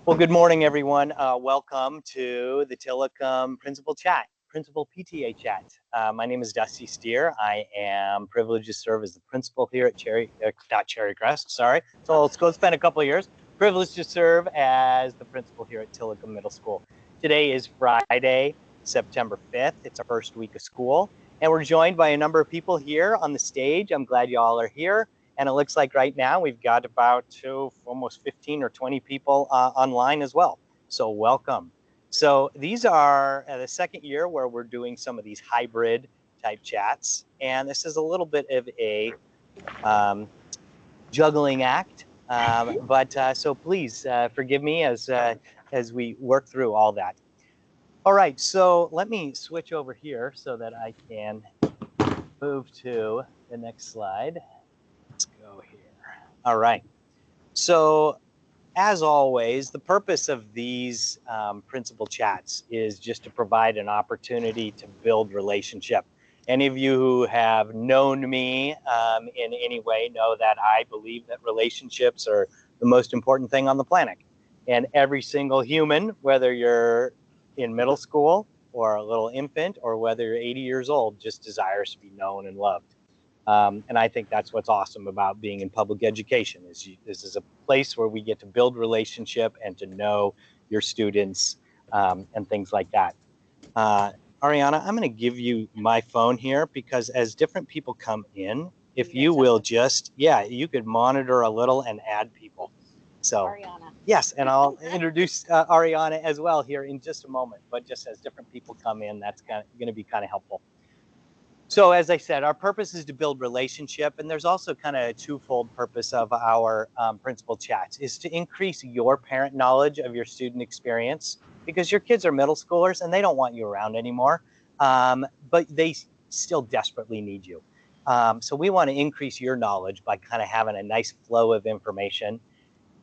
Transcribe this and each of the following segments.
Well, good morning, everyone. Welcome to the Tillicum Principal Chat, Principal PTA Chat. My name is Dusty Steer. I am privileged to serve as the principal here at not Cherry Crest, sorry. So it's been a couple of years. Privileged to serve as the principal here at Tillicum Middle School. Today is Friday, September 5th. It's our first week of school, and we're joined by a number of people here on the stage. I'm glad you all are here. And it looks like right now we've got about almost 15 or 20 people online as well. So welcome. So these are the second year where we're doing some of these hybrid type chats. And this is a little bit of a juggling act. So please forgive me as we work through all that. All right, so let me switch over here so that I can move to the next slide. Let's go here. All right. So as always, the purpose of these principal chats is just to provide an opportunity to build relationship. Any of you who have known me in any way know that I believe that relationships are the most important thing on the planet. And every single human, whether you're in middle school or a little infant or whether you're 80 years old, just desires to be known and loved. And I think that's what's awesome about being in public education is this is a place where we get to build relationship and to know your students and things like that. Ariana, I'm going to give you my phone here because as different people come in, if you will just, you could monitor a little and add people. So, Ariana. Yes, and I'll introduce Ariana as well here in just a moment. But just as different people come in, that's going to be kind of helpful. So as I said, our purpose is to build relationship, and there's also kind of a twofold purpose of our principal chats is to increase your parent knowledge of your student experience because your kids are middle schoolers and they don't want you around anymore, but they still desperately need you. So we want to increase your knowledge by kind of having a nice flow of information,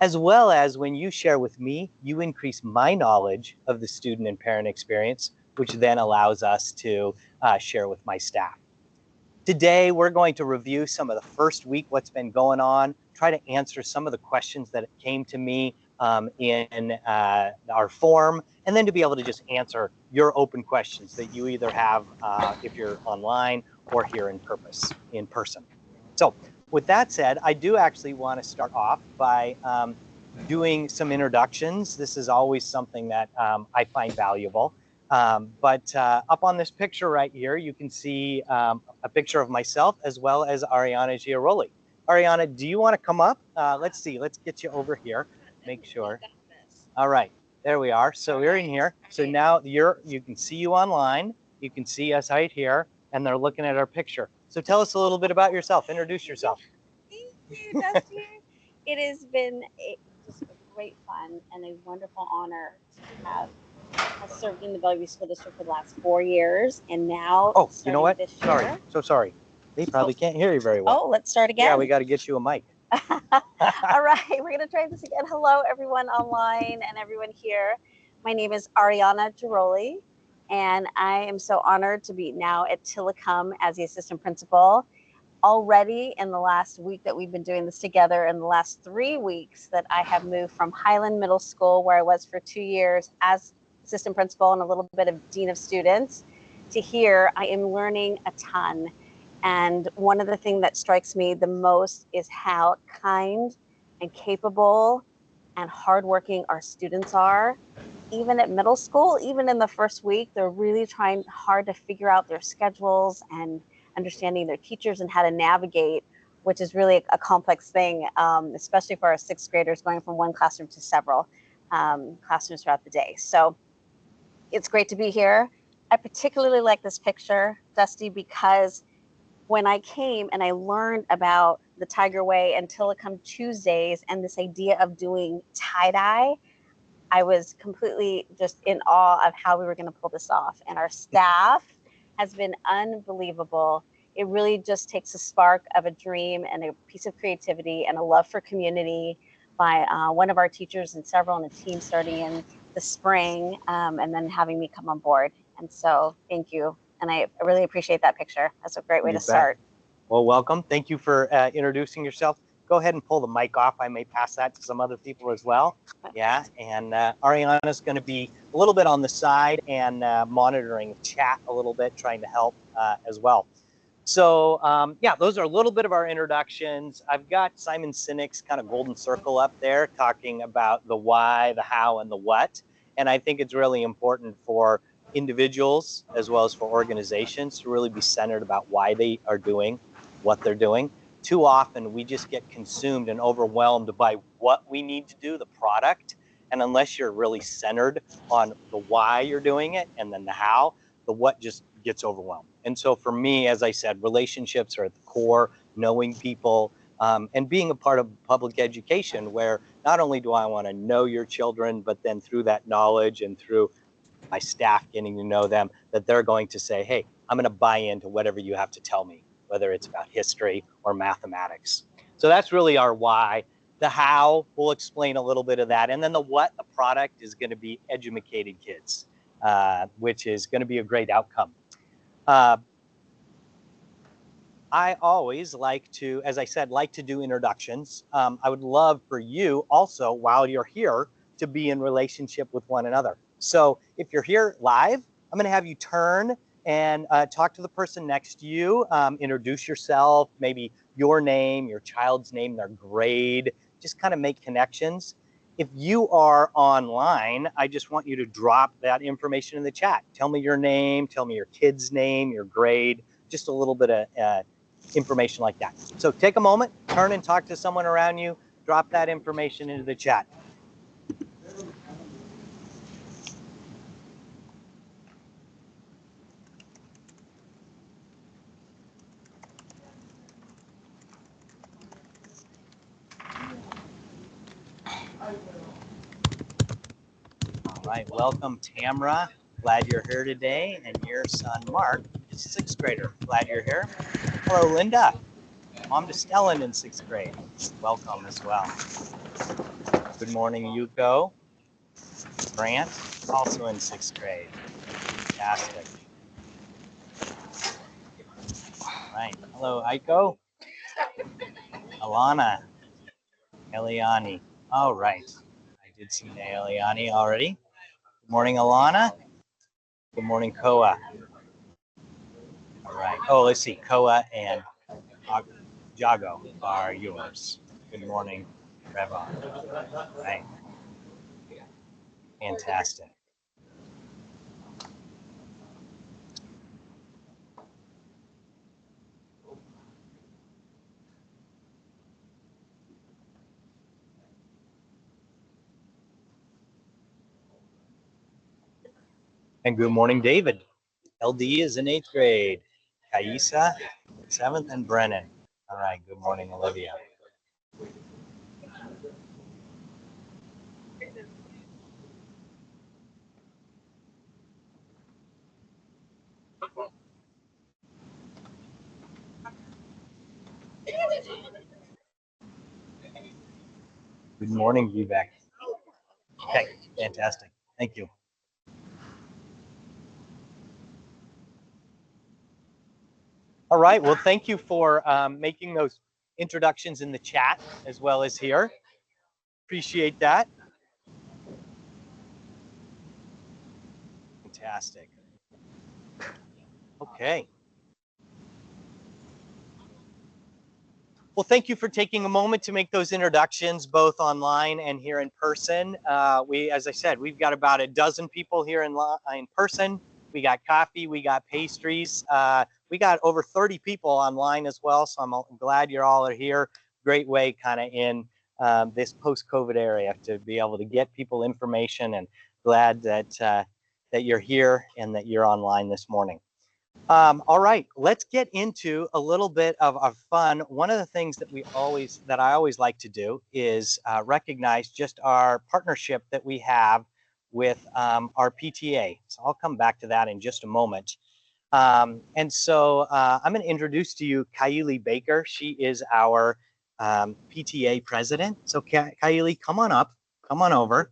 as well as when you share with me, you increase my knowledge of the student and parent experience, which then allows us to share with my staff. Today, we're going to review some of the first week, what's been going on, try to answer some of the questions that came to me in our form, and then to be able to just answer your open questions that you either have if you're online or here in person. So with that said, I do actually want to start off by doing some introductions. This is always something that I find valuable. But up on this picture right here, you can see a picture of myself as well as Ariana Giaroli. Ariana, do you want to come up? Let's see. Let's get you over here. Make sure. All right. There we are. So we're in here. So now you can see you online. You can see us right here, and they're looking at our picture. So tell us a little bit about yourself. Introduce yourself. Thank you, Dusty. It has been just a great fun and a wonderful honor to have served in the Bellevue School District for the last 4 years, and now you know what? Sorry. They probably can't hear you very well. Oh, let's start again. Yeah, we got to get you a mic. All right, we're going to try this again. Hello, everyone online and everyone here. My name is Ariana Giroli, and I am so honored to be now at Tillicum as the assistant principal. Already in the last week that we've been doing this together, in the last 3 weeks that I have moved from Highland Middle School, where I was for 2 years as assistant principal and a little bit of dean of students, to here, I am learning a ton. And one of the things that strikes me the most is how kind and capable and hardworking our students are. Even at middle school, even in the first week, they're really trying hard to figure out their schedules and understanding their teachers and how to navigate, which is really a complex thing, especially for our sixth graders going from one classroom to several classrooms throughout the day. So it's great to be here. I particularly like this picture, Dusty, because when I came and I learned about the Tiger Way and Tillicum Tuesdays and this idea of doing tie-dye, I was completely just in awe of how we were going to pull this off. And our staff has been unbelievable. It really just takes a spark of a dream and a piece of creativity and a love for community by one of our teachers and several on the team starting in the spring and then having me come on board. And so thank you. And I really appreciate that picture. That's a great way to start. Well, welcome. Thank you for introducing yourself. go ahead and pull the mic off. I may pass that to some other people as well. Yeah, and Ariana's going to be a little bit on the side and monitoring chat a little bit, trying to help as well. So yeah, those are a little bit of our introductions. I've got Simon Sinek's kind of golden circle up there talking about the why, the how, and the what. And I think it's really important for individuals as well as for organizations to really be centered about why they are doing what they're doing. Too often we just get consumed and overwhelmed by what we need to do, the product. And unless you're really centered on the why you're doing it and then the how, the what just gets overwhelmed. And so for me, as I said, relationships are at the core, knowing people, and being a part of public education, where not only do I want to know your children, but then through that knowledge and through my staff getting to know them, that they're going to say, hey, I'm going to buy into whatever you have to tell me, whether it's about history or mathematics. So that's really our why. The how, we'll explain a little bit of that. And then the what, the product is going to be educated kids, which is going to be a great outcome. I always like to, as I said, like to do introductions. I would love for you also, while you're here, to be in relationship with one another. So if you're here live, I'm going to have you turn and talk to the person next to you. Introduce yourself, maybe your name, your child's name, their grade. Just kind of make connections. If you are online, I just want you to drop that information in the chat. Tell me your name, tell me your kid's name, your grade, just a little bit of information like that. So take a moment, turn and talk to someone around you, drop that information into the chat. All right, welcome Tamra. Glad you're here today. And your son Mark is a 6th grader. Glad you're here. Hello, Linda. Mom to Stellan in 6th grade. Welcome as well. Good morning, Yuko. Grant, also in 6th grade. Fantastic. All right. Hello, Aiko. Alana. Eliani. All right. I did see Eliani already. Good morning, Alana. Good morning, Koa. All right. Oh, let's see. Koa and Jago are yours. Good morning, Revon. Right. Fantastic. And good morning, David. LD is in 8th grade. Kaisa, 7th, and Brennan. All right. Good morning, Olivia. Good morning, Vivek. Okay, fantastic. Thank you. All right. Well, thank you for making those introductions in the chat as well as here. Appreciate that. Fantastic. Okay. Well, thank you for taking a moment to make those introductions, both online and here in person. As I said, we've got about a dozen people here in person. We got coffee, we got pastries. We got over 30 people online as well, so I'm glad you're all here. Great way kind of in this post-COVID area to be able to get people information, and glad that, that you're here and that you're online this morning. All right, let's get into a little bit of fun. One of the things that I always like to do is recognize just our partnership that we have with our PTA. So I'll come back to that in just a moment. And so I'm going to introduce to you Kylie Baker. She is our PTA president. So Kylie, come on up, come on over.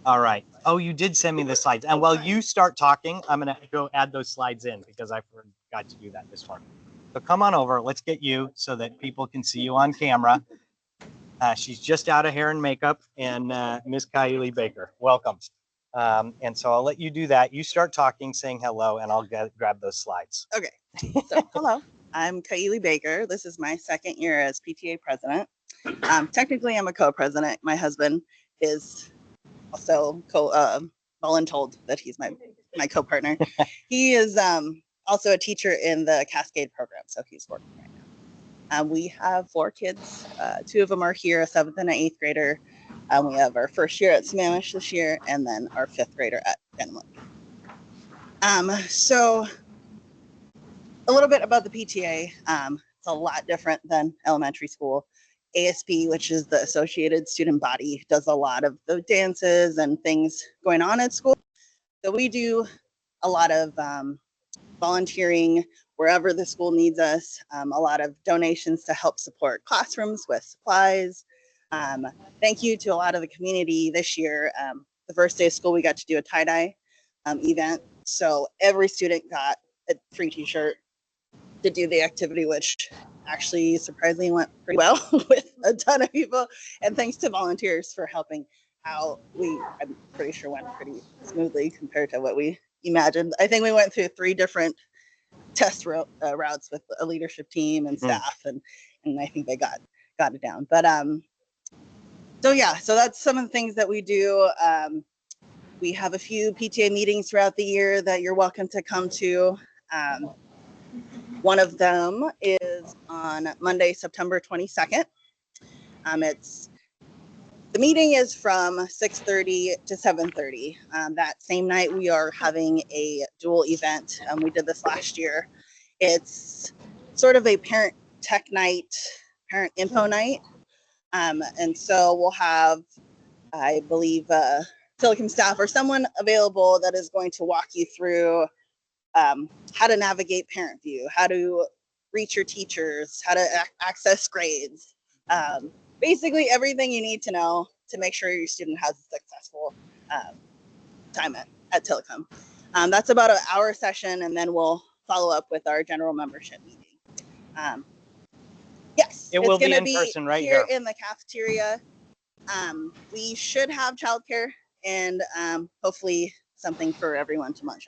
All right. Oh, you did send me the slides. And while you start talking, I'm going to go add those slides in because I forgot to do that this morning. So come on over. Let's get you so that people can see you on camera. She's just out of hair and makeup, and Miss Kylie Baker, welcome. And so I'll let you do that. You start talking, saying hello, and I'll grab those slides. Okay. So hello, I'm Kylie Baker. This is my second year as PTA president. Technically, I'm a co-president. My husband is also voluntold that he's my co-partner. He is also a teacher in the Cascade program, so he's working right now. We have 4 kids. 2 of them are here, a 7th and an 8th grader. We have our first year at Sammamish this year, and then our 5th grader at Denham. So a little bit about the PTA. It's a lot different than elementary school. ASB, which is the Associated Student Body, does a lot of the dances and things going on at school. So we do a lot of volunteering wherever the school needs us, a lot of donations to help support classrooms with supplies. Thank you to a lot of the community this year. The first day of school, we got to do a tie-dye event. So every student got a free t-shirt to do the activity, which actually surprisingly went pretty well with a ton of people. And thanks to volunteers for helping out. I'm pretty sure went pretty smoothly compared to what we imagined. I think we went through 3 different test routes with a leadership team and staff, and I think they got it down. But so yeah, so that's some of the things that we do. We have a few PTA meetings throughout the year that you're welcome to come to. One of them is on Monday, September 22nd. The meeting is from 6:30 to 7:30. That same night, we are having a dual event. We did this last year. It's sort of a parent tech night, parent info night. And so we'll have, I believe, Tillicum staff or someone available that is going to walk you through how to navigate parent view, how to reach your teachers, how to access grades. Basically everything you need to know to make sure your student has a successful time at Tillicum. That's about an hour session, and then we'll follow up with our general membership meeting. Yes, it will be in person right here in the cafeteria. We should have childcare and hopefully something for everyone to munch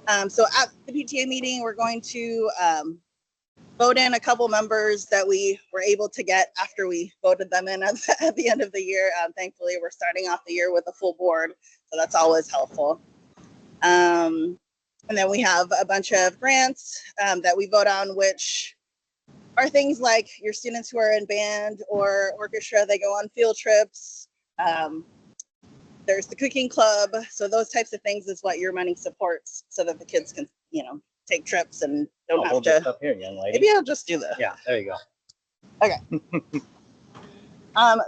on. So at the PTA meeting, we're going to vote in a couple members that we were able to get after we voted them in at the end of the year. Thankfully, we're starting off the year with a full board, so that's always helpful. And then we have a bunch of grants that we vote on, which are things like your students who are in band or orchestra, they go on field trips. There's the cooking club. So those types of things is what your money supports so that the kids can, take trips and don't have to. Up here, young lady. Maybe I'll just do this. Yeah, there you go. Okay.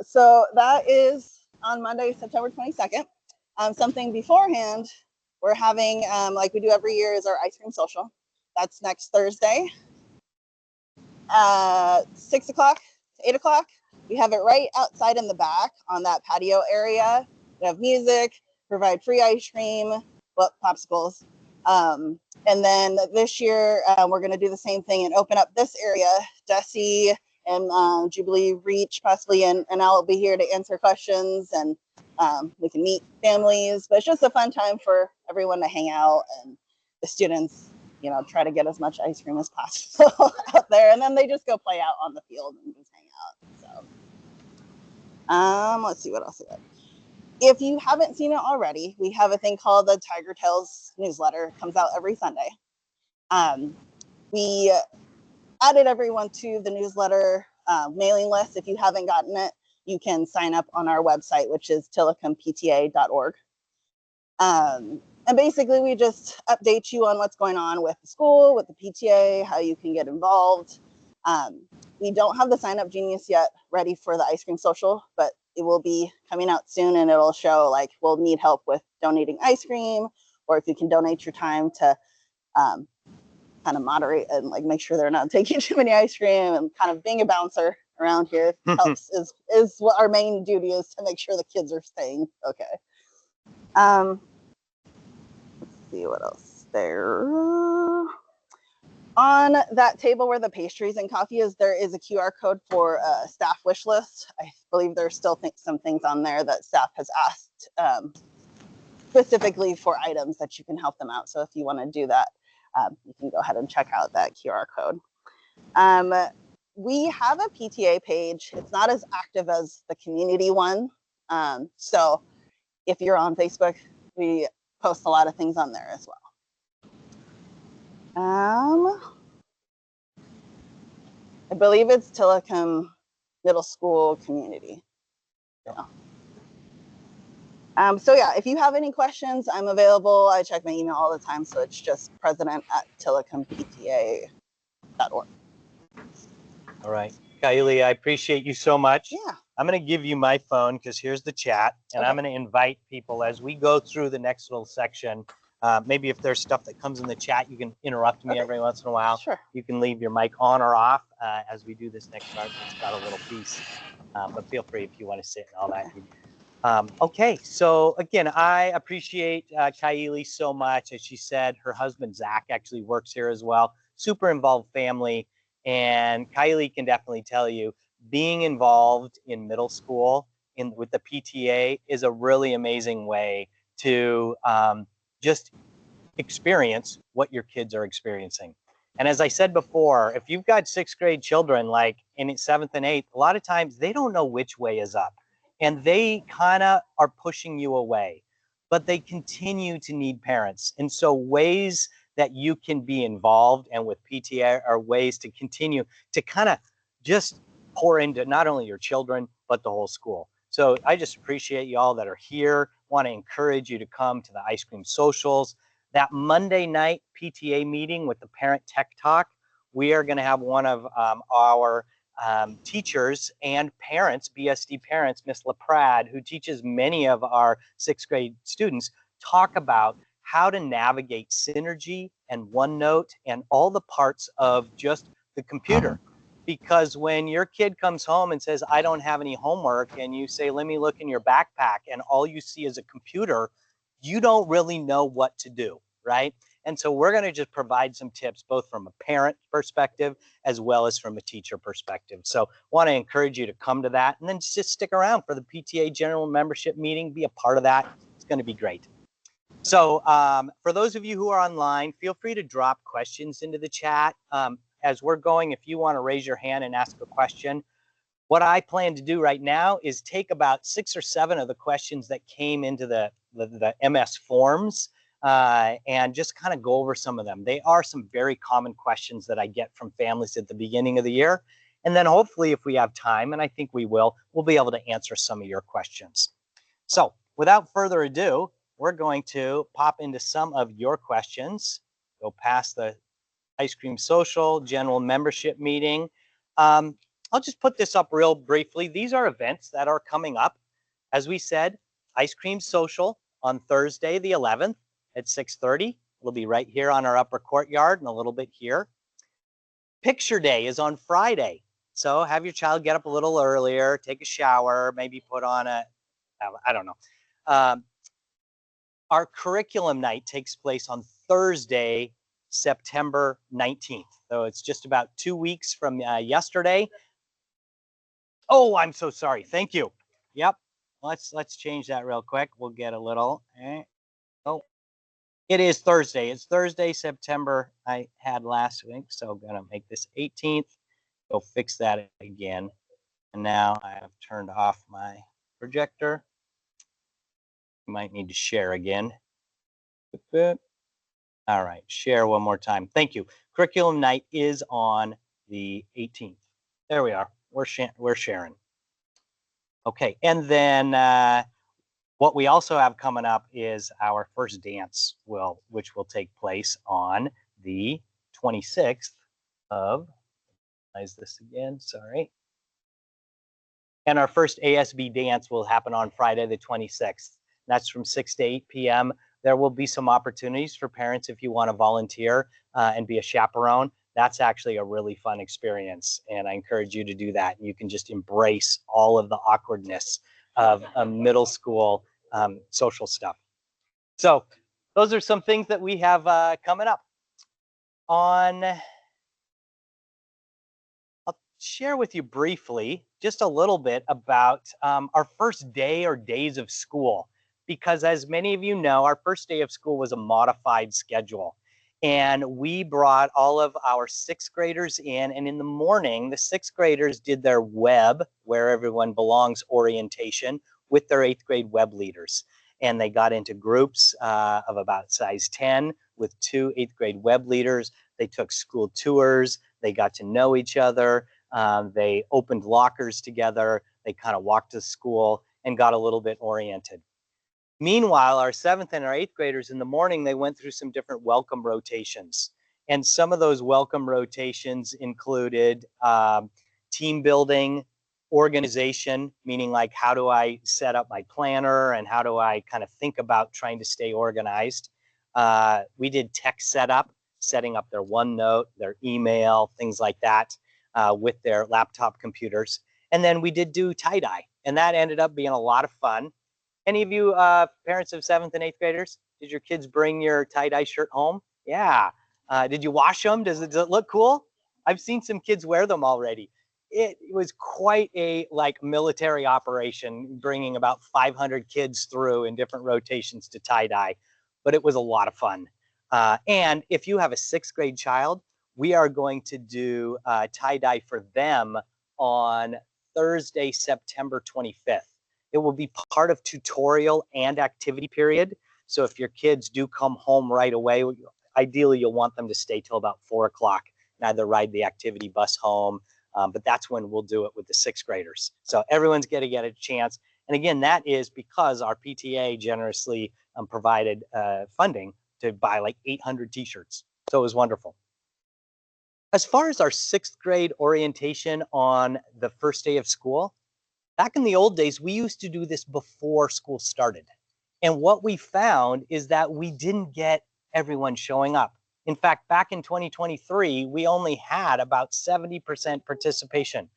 So that is on Monday, September 22nd. Something beforehand, we're having, like we do every year, is our ice cream social. That's next Thursday. 6 o'clock to 8 o'clock. We have it right outside in the back on that patio area. We have music, provide free ice cream, popsicles. And then this year, we're going to do the same thing and open up this area. Desi and Jubilee Reach possibly, and I'll be here to answer questions, and we can meet families. But it's just a fun time for everyone to hang out, and the students, try to get as much ice cream as possible out there. And then they just go play out on the field and just hang out. So let's see what else we got. If you haven't seen it already, we have a thing called the Tiger Tales newsletter. It comes out every Sunday. We added everyone to the newsletter mailing list. If you haven't gotten it, you can sign up on our website, which is tillicumpta.org. And basically, we just update you on what's going on with the school, with the PTA, how you can get involved. We don't have the Sign Up Genius yet ready for the ice cream social, but it will be coming out soon, and it'll show we'll need help with donating ice cream, or if you can donate your time to kind of moderate and make sure they're not taking too many ice cream, and kind of being a bouncer around here helps is what our main duty is, to make sure the kids are staying okay. Let's see what else there. On that table where the pastries and coffee is, there is a QR code for a staff wish list. I believe there's still some things on there that staff has asked specifically for items that you can help them out. So if you want to do that, you can go ahead and check out that QR code. We have a PTA page. It's not as active as the community one. So if you're on Facebook, we post a lot of things on there as well. I believe it's Tillicum Middle School Community. Yeah. So yeah, if you have any questions, I'm available. I check my email all the time, so it's just president@tillicumpta.org. All right, Kylie, I appreciate you so much. Yeah. I'm going to give you my phone because here's the chat, and Okay. I'm going to invite people as we go through the next little section. Maybe if there's stuff that comes in the chat, you can interrupt me every once in a while. Sure. You can leave your mic on or off as we do this next part. It's got a little piece, but feel free if you want to sit and all that. Okay, so again, I appreciate Kylie so much. As she said, her husband Zach actually works here as well. Super involved family, and Kylie can definitely tell you being involved in middle school with the PTA is a really amazing way to just experience what your kids are experiencing. And as I said before, if you've got 6th grade children, like in 7th and 8th, a lot of times they don't know which way is up. And they kind of are pushing you away, but they continue to need parents. And so ways that you can be involved and with PTA are ways to continue to kind of just pour into not only your children, but the whole school. So I just appreciate you all that are here. Want to encourage you to come to the ice cream socials. That Monday night PTA meeting with the Parent Tech Talk, we are going to have one of our teachers and parents, BSD parents, Miss LaPrade, who teaches many of our 6th grade students, talk about how to navigate Synergy and OneNote and all the parts of just the computer. Because when your kid comes home and says, I don't have any homework, and you say, let me look in your backpack, and all you see is a computer, you don't really know what to do, right? And so we're going to just provide some tips, both from a parent perspective as well as from a teacher perspective. So want to encourage you to come to that, and then just stick around for the PTA general membership meeting. Be a part of that. It's going to be great. So for those of you who are online, feel free to drop questions into the chat. As we're going, if you want to raise your hand and ask a question, what I plan to do right now is take about 6 or 7 of the questions that came into the MS forms and just kind of go over some of them. They are some very common questions that I get from families at the beginning of the year. And then hopefully if we have time, and I think we will, we'll be able to answer some of your questions. So without further ado, we're going to pop into some of your questions, go past the ice cream social, general membership meeting. I'll just put this up real briefly. These are events that are coming up. As we said, ice cream social on Thursday, the 11th at 6:30. It'll be right here on our upper courtyard and a little bit here. Picture day is on Friday. So have your child get up a little earlier, take a shower, maybe put on I don't know. Our curriculum night takes place on Thursday, September 19th. So it's just about 2 weeks from yesterday. Oh, I'm so sorry. Thank you. Yep. Let's change that real quick. We'll get a little. Oh, it is Thursday. It's Thursday, September. I had last week, so I'm gonna make this 18th. Go fix that again. And now I have turned off my projector. You might need to share again. All right, share one more time. Thank you. Curriculum night is on the 18th. There we are. We're sharing. Okay, and then what we also have coming up is our first dance, which will take place on the 26th of. Is this again? Sorry. And our first ASB dance will happen on Friday the 26th. That's from 6 to 8 p.m. There will be some opportunities for parents if you want to volunteer and be a chaperone. That's actually a really fun experience, and I encourage you to do that. You can just embrace all of the awkwardness of a middle school social stuff. So those are some things that we have coming up. On share with you briefly just a little bit about our first day or days of school. Because as many of you know, our first day of school was a modified schedule. And we brought all of our sixth graders in, and in the morning, the sixth graders did their web, where everyone belongs orientation, with their eighth grade web leaders. And they got into groups of about size 10 with two eighth grade web leaders. They took school tours, they got to know each other, they opened lockers together, they kind of walked to school and got a little bit oriented. Meanwhile, our seventh and our eighth graders in the morning, they went through some different welcome rotations. And some of those welcome rotations included team building, organization, meaning like how do I set up my planner and how do I kind of think about trying to stay organized. We did tech setup, setting up their OneNote, their email, things like that with their laptop computers. And then we did do tie-dye, and that ended up being a lot of fun. Any of you parents of seventh and eighth graders, did your kids bring your tie-dye shirt home? Yeah. Did you wash them? Does it look cool? I've seen some kids wear them already. It was quite a military operation, bringing about 500 kids through in different rotations to tie-dye, but it was a lot of fun. And if you have a sixth grade child, we are going to do tie-dye for them on Thursday, September 25th. It will be part of tutorial and activity period. So if your kids do come home right away, ideally you'll want them to stay till about 4 o'clock and either ride the activity bus home, but that's when we'll do it with the sixth graders. So everyone's going to get a chance. And again, that is because our PTA generously provided funding to buy like 800 t-shirts. So it was wonderful. As far as our sixth grade orientation on the first day of school, back in the old days, we used to do this before school started. And what we found is that we didn't get everyone showing up. In fact, back in 2023, we only had about 70% participation.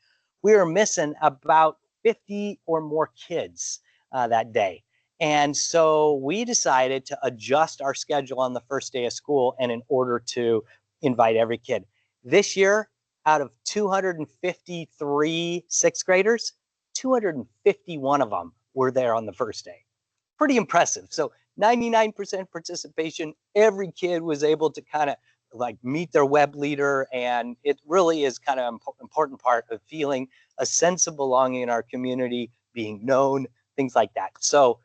We were missing about 50 or more kids that day. And so we decided to adjust our schedule on the first day of school, and in order to invite every kid. This year, out of 253 sixth graders, 251 of them were there on the first day. Pretty impressive. So 99% participation. Every kid was able to kind of meet their web leader, and it really is kind of an important part of feeling a sense of belonging in our community, being known, things like that. So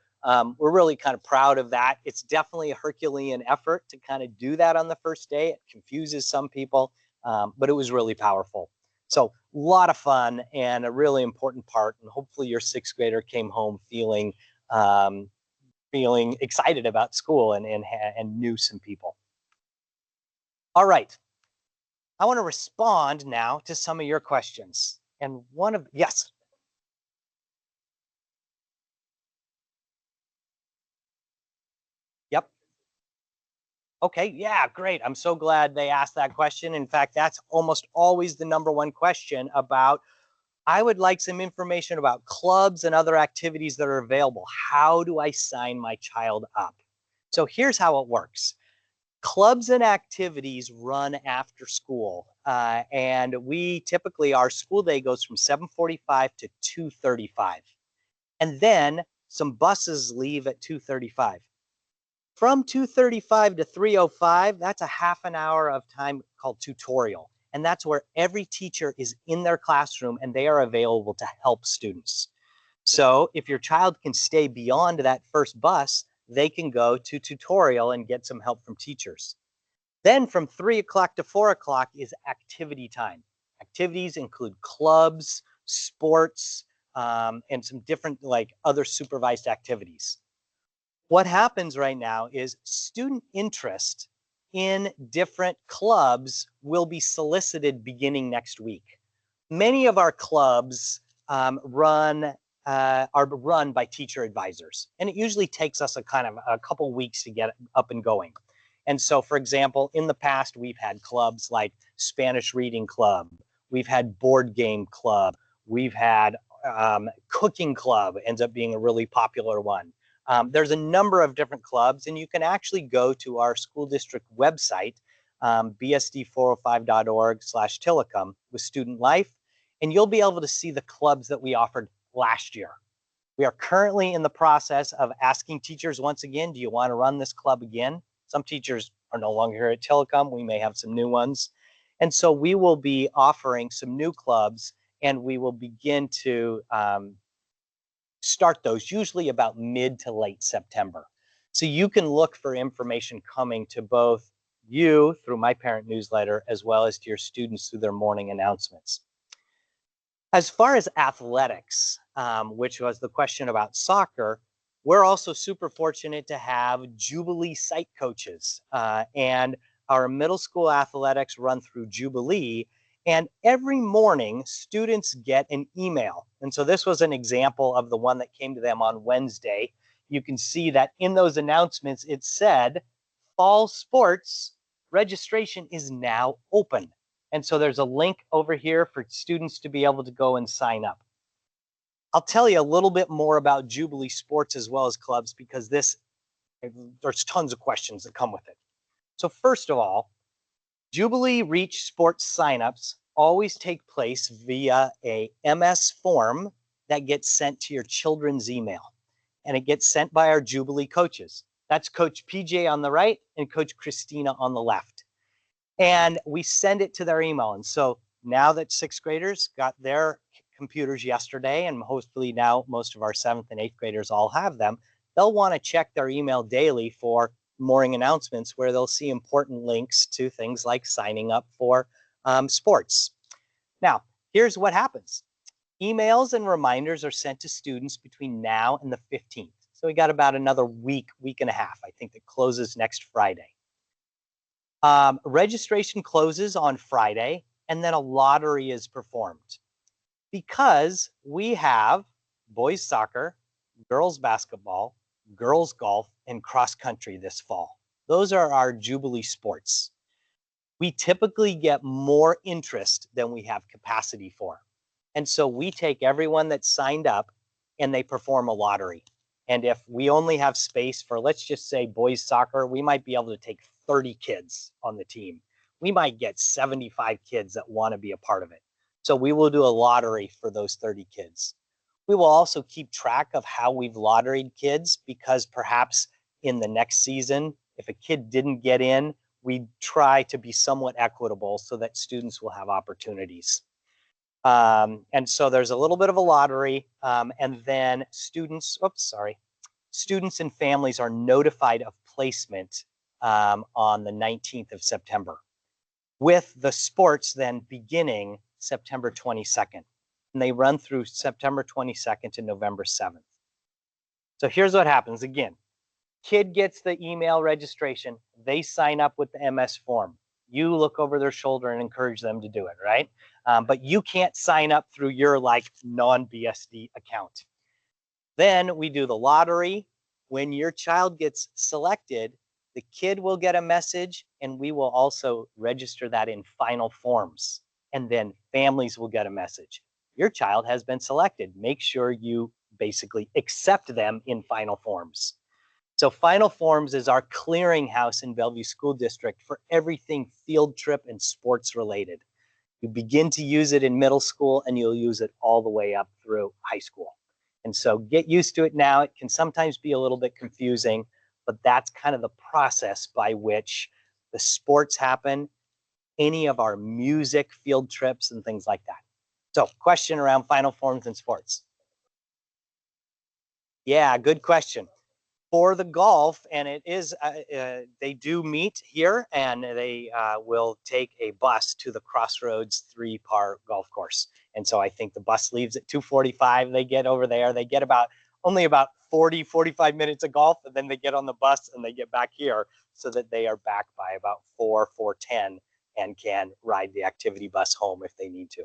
we're really kind of proud of that. It's definitely a Herculean effort to kind of do that on the first day. It confuses some people, but it was really powerful. So a lot of fun and a really important part. And hopefully your sixth grader came home feeling excited about school and knew some people. All right. I want to respond now to some of your questions. And yes. Yep. Okay, yeah, great. I'm so glad they asked that question. In fact, that's almost always the number one question about, I would like some information about clubs and other activities that are available. How do I sign my child up? So here's how it works. Clubs and activities run after school. And we typically, our school day goes from 7:45 to 2:35. And then some buses leave at 2:35. From 2:35 to 3:05, that's a half an hour of time called tutorial. And that's where every teacher is in their classroom and they are available to help students. So if your child can stay beyond that first bus, they can go to tutorial and get some help from teachers. Then from 3 o'clock to 4 o'clock is activity time. Activities include clubs, sports, and some different other supervised activities. What happens right now is student interest in different clubs will be solicited beginning next week. Many of our clubs are run by teacher advisors, and it usually takes us a couple weeks to get up and going. And so, for example, in the past, we've had clubs like Spanish Reading Club, we've had Board Game Club, we've had Cooking Club, ends up being a really popular one. There's a number of different clubs, and you can actually go to our school district website, bsd405.org/Tillicum with Student Life, and you'll be able to see the clubs that we offered last year. We are currently in the process of asking teachers once again, do you want to run this club again? Some teachers are no longer here at Tillicum. We may have some new ones. And so we will be offering some new clubs, and we will begin to start those usually about mid to late September. So you can look for information coming to both you through my parent newsletter, as well as to your students through their morning announcements. As far as athletics, which was the question about soccer, we're also super fortunate to have Jubilee site coaches, and our middle school athletics run through Jubilee. And every morning, students get an email. And so this was an example of the one that came to them on Wednesday. You can see that in those announcements, it said, fall sports registration is now open. And so there's a link over here for students to be able to go and sign up. I'll tell you a little bit more about Jubilee Sports as well as clubs, because there's tons of questions that come with it. So first of all, Jubilee Reach Sports signups always take place via a MS form that gets sent to your children's email. And it gets sent by our Jubilee coaches. That's Coach PJ on the right and Coach Christina on the left. And we send it to their email. And so now that sixth graders got their computers yesterday, and hopefully now most of our seventh and eighth graders all have them, they'll want to check their email daily for morning announcements where they'll see important links to things like signing up for sports. Now, here's what happens. Emails and reminders are sent to students between now and the 15th. So we got about another week and a half. I think it closes next Friday. Registration closes on Friday, and then a lottery is performed. Because we have boys soccer, girls basketball, girls golf, and cross country this fall. Those are our Jubilee sports. We typically get more interest than we have capacity for. And so we take everyone that's signed up and they perform a lottery. And if we only have space for, let's just say, boys soccer, we might be able to take 30 kids on the team. We might get 75 kids that want to be a part of it. So we will do a lottery for those 30 kids. We will also keep track of how we've lotteried kids, because perhaps in the next season, if a kid didn't get in, we try to be somewhat equitable so that students will have opportunities. And so there's a little bit of a lottery, and then students and families are notified of placement on the 19th of September, with the sports then beginning September 22nd. And they run through September 22nd to November 7th. So here's what happens. Again, kid gets the email registration. They sign up with the MS form. You look over their shoulder and encourage them to do it, right? But you can't sign up through your non-BSD account. Then we do the lottery. When your child gets selected, the kid will get a message, and we will also register that in final forms. And then families will get a message. Your child has been selected. Make sure you basically accept them in final forms. So final forms is our clearinghouse in Bellevue School District for everything field trip and sports related. You begin to use it in middle school, and you'll use it all the way up through high school. And so get used to it now. It can sometimes be a little bit confusing, but that's kind of the process by which the sports happen, any of our music field trips and things like that. So question around final forms and sports. Yeah, good question. For the golf, and it is, they do meet here, and they will take a bus to the Crossroads 3-par golf course. And so I think the bus leaves at 2:45. They get over there. They get only about 45 minutes of golf, and then they get on the bus and they get back here so that they are back by about 4:10 and can ride the activity bus home if they need to.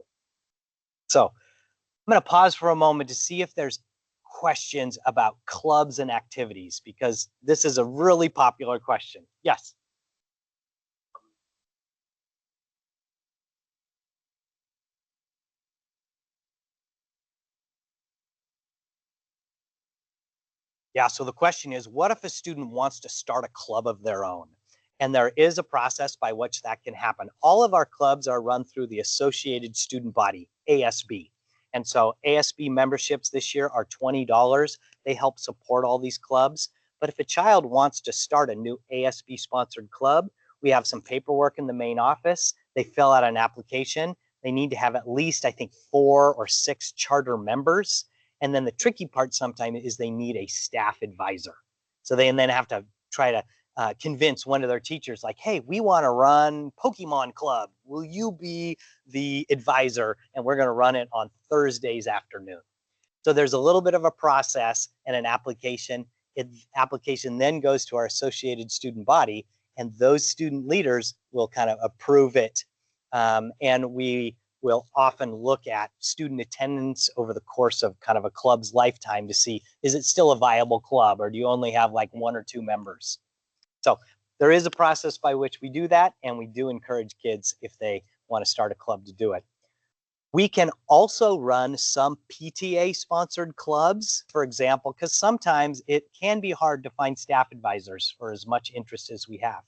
So I'm going to pause for a moment to see if there's questions about clubs and activities, because this is a really popular question. Yes. Yeah, so the question is, what if a student wants to start a club of their own? And there is a process by which that can happen. All of our clubs are run through the Associated Student Body, ASB. And so ASB memberships this year are $20. They help support all these clubs. But if a child wants to start a new ASB sponsored club, we have some paperwork in the main office. They fill out an application. They need to have at least, I think, 4 or 6 charter members. And then the tricky part sometimes is they need a staff advisor. So they then have to try to convince one of their teachers, like, hey, we want to run Pokemon Club. Will you be the advisor? And we're going to run it on Thursdays afternoon. So there's a little bit of a process and an application. Application then goes to our Associated Student Body, and those student leaders will kind of approve it. And we will often look at student attendance over the course of kind of a club's lifetime to see, is it still a viable club, or do you only have like 1 or 2 members? So there is a process by which we do that, and we do encourage kids, if they want to start a club, to do it. We can also run some PTA-sponsored clubs, for example, because sometimes it can be hard to find staff advisors for as much interest as we have.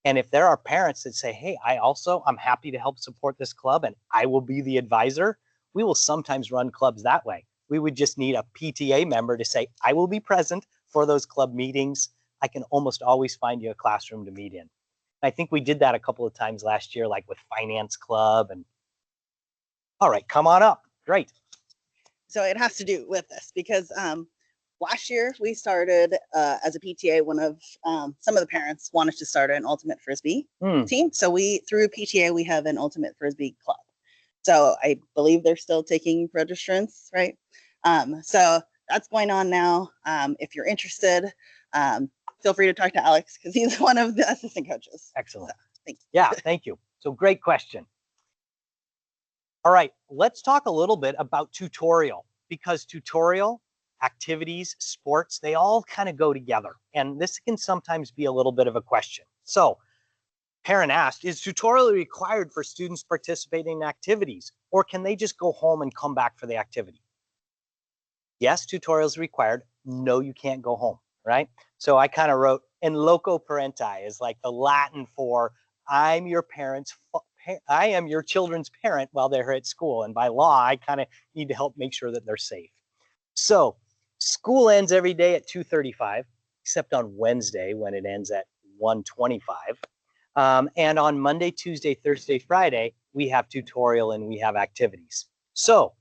And if there are parents that say, hey, I'm happy to help support this club and I will be the advisor, we will sometimes run clubs that way. We would just need a PTA member to say, I will be present for those club meetings. I can almost always find you a classroom to meet in. I think we did that a couple of times last year, like with Finance Club. And all right, come on up. Great. So it has to do with this because last year we started as a PTA. One of some of the parents wanted to start an ultimate frisbee team. So through PTA, we have an ultimate frisbee club. So I believe they're still taking registrants, right? So that's going on now. If you're interested, feel free to talk to Alex because he's one of the assistant coaches. Excellent. So, thanks. Yeah, thank you. So great question. All right, let's talk a little bit about tutorial, because tutorial, activities, sports, they all kind of go together. And this can sometimes be a little bit of a question. So parent asked, is tutorial required for students participating in activities, or can they just go home and come back for the activity? Yes, tutorial is required. No, you can't go home, right? So I kind of wrote, in loco parenti is like the Latin for I am your children's parent while they're at school. And by law, I kind of need to help make sure that they're safe. So school ends every day at 2:35, except on Wednesday when it ends at 1:25. And on Monday, Tuesday, Thursday, Friday, we have tutorial and we have activities. So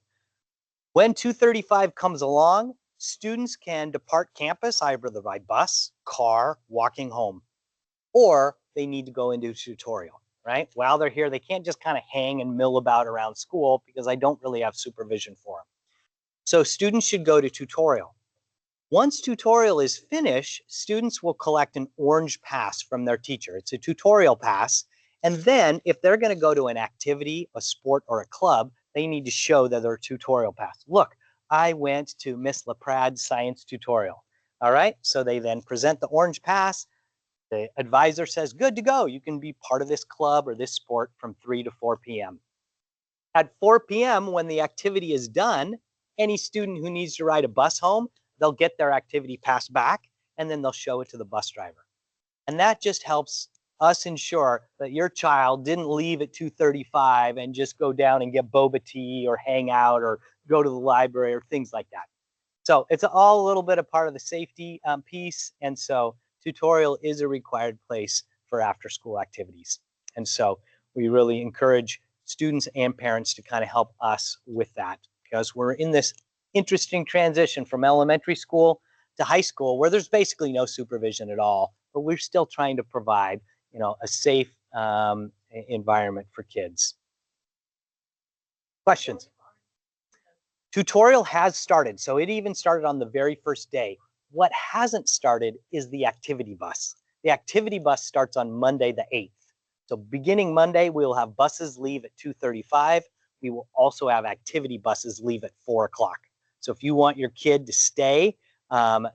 when 2:35 comes along, students can depart campus either by bus, car, walking home, or they need to go into tutorial, right? While they're here, they can't just kind of hang and mill about around school because I don't really have supervision for them. So students should go to tutorial. Once tutorial is finished, students will collect an orange pass from their teacher. It's a tutorial pass. And then if they're going to go to an activity, a sport, or a club, they need to show that they're tutorial pass. Look, I went to Miss LaPrad's science tutorial. All right, so they then present the orange pass. The advisor says, good to go. You can be part of this club or this sport from 3 to 4 p.m. At 4 p.m., when the activity is done, any student who needs to ride a bus home, they'll get their activity pass back, and then they'll show it to the bus driver. And that just helps us ensure that your child didn't leave at 2:35 and just go down and get boba tea or hang out or go to the library or things like that. So it's all a little bit a part of the safety piece. And so tutorial is a required place for after school activities. And so we really encourage students and parents to kind of help us with that, because we're in this interesting transition from elementary school to high school where there's basically no supervision at all, but we're still trying to provide, a safe environment for kids. Questions? Tutorial has started, so it even started on the very first day. What hasn't started is the activity bus. The activity bus starts on Monday the 8th. So beginning Monday, we will have buses leave at 2:35. We will also have activity buses leave at 4 o'clock. So if you want your kid to stay,